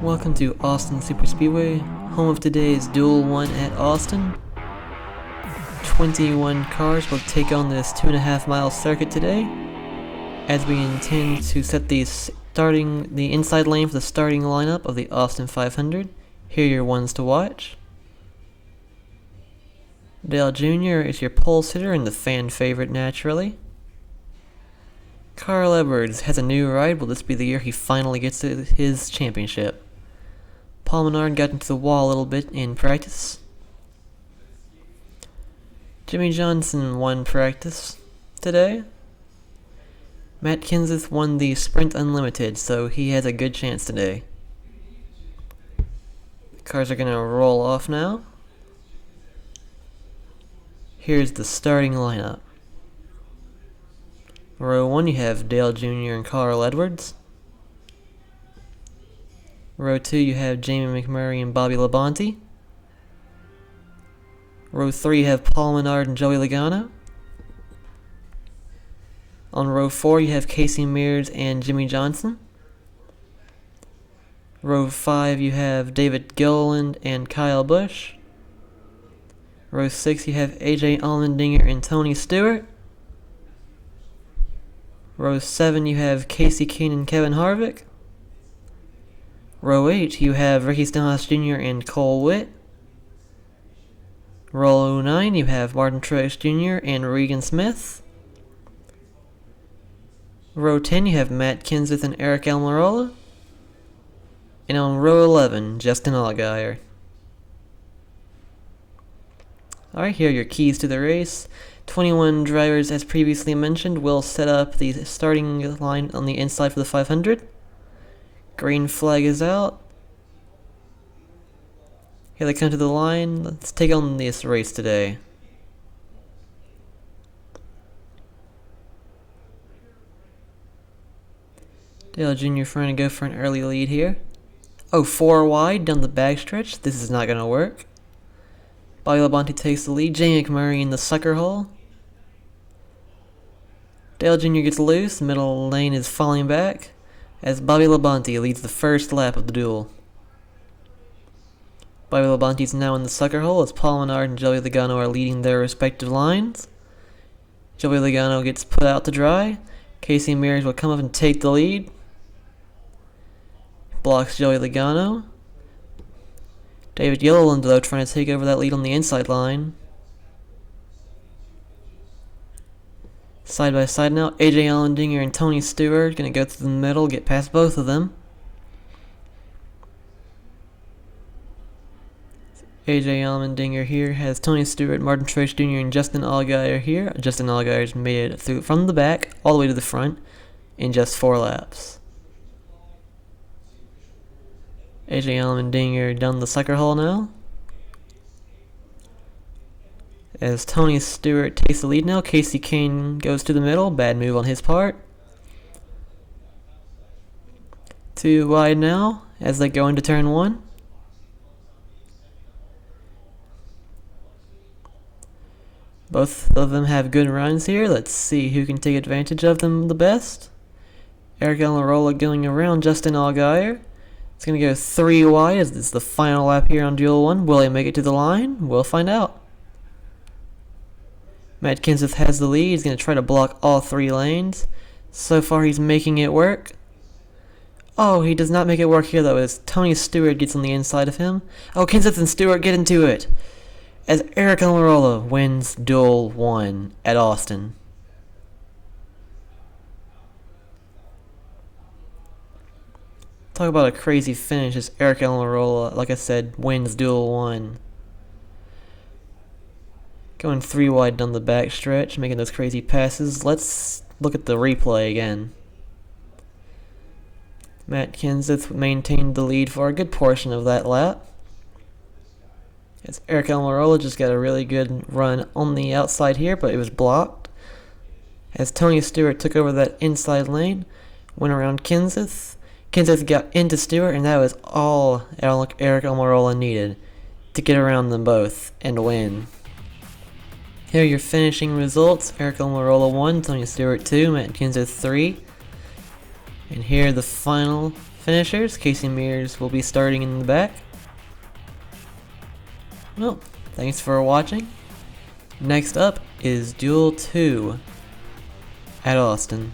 Welcome to Austin Superspeedway, home of today's Duel 1 at Austin. 21 cars will take on this 2.5 mile circuit today, as we intend to set the inside lane for the starting lineup of the Austin 500. Here are your ones to watch. Dale Jr. is your pole sitter and the fan favorite naturally. Carl Edwards has a new ride. Will this be the year he finally gets his championship? Paul Menard got into the wall a little bit in practice. Jimmie Johnson won practice today. Matt Kenseth won the Sprint Unlimited, so he has a good chance today. The cars are going to roll off now. Here's the starting lineup. Row 1, you have Dale Jr. and Carl Edwards. Row 2, you have Jamie McMurray and Bobby Labonte. Row 3, you have Paul Menard and Joey Logano. On row 4, you have Kasey, Mears and Jimmie Johnson. Row 5, you have David Gilliland and Kyle Busch. Row 6, you have AJ Allmendinger and Tony Stewart. Row 7, you have Kasey, Kahne and Kevin Harvick. Row 8, you have Ricky Stenhouse Jr. and Cole Witt. Row 9, you have Martin Truex Jr. and Regan Smith. Row 10, you have Matt Kenseth and Aric Almirola. And on row 11, Justin Allgaier. Alright, here are your keys to the race. 21 drivers, as previously mentioned, will set up the starting line on the inside for the 500. Green flag is out. Here they come to the line. Let's take on this race today. Dale Jr. trying to go for an early lead here. Oh, 4 wide down the backstretch. This is not going to work. Bobby Labonte takes the lead. Jamie McMurray in the sucker hole. Dale Jr. gets loose. Middle lane is falling back as Bobby Labonte leads the first lap of the duel. Bobby Labonte is now in the sucker hole as Paul Menard and Joey Logano are leading their respective lines. Joey Logano gets put out to dry. Kasey Mears will come up and take the lead. Blocks Joey Logano. David Gilliland, though, trying to take over that lead on the inside line. Side by side now, AJ Allmendinger and Tony Stewart going to go through the middle, get past both of them. AJ Allmendinger here has Tony Stewart, Martin Truex Jr. and Justin Allgaier here. Justin Allgaier's made it through from the back all the way to the front in just 4 laps. AJ Allmendinger down the sucker hole now. As Tony Stewart takes the lead now, Kasey Kahne goes to the middle. Bad move on his part. 2 wide now as they go into turn 1. Both of them have good runs here. Let's see who can take advantage of them the best. Aric Almirola going around Justin Allgaier. It's going to go 3 wide as this is the final lap here on Duel 1. Will he make it to the line? We'll find out. Matt Kenseth has the lead. He's going to try to block all 3 lanes. So far, he's making it work. Oh, he does not make it work here, though, as Tony Stewart gets on the inside of him. Oh, Kenseth and Stewart get into it as Aric Almirola wins Duel 1 at Austin. Talk about a crazy finish as Aric Almirola, like I said, wins Duel 1. Going 3 wide down the back stretch, making those crazy passes. Let's look at the replay again. Matt Kenseth maintained the lead for a good portion of that lap. As Aric Almirola just got a really good run on the outside here, but it was blocked. As Tony Stewart took over that inside lane, went around Kenseth. Kenseth got into Stewart, and that was all Aric Almirola needed to get around them both and win. Here are your finishing results. Aric Almirola 1, Tony Stewart 2, Matt Kenseth 3. And here are the final finishers. Kasey Mears will be starting in the back. Well, thanks for watching. Next up is Duel 2 at Austin.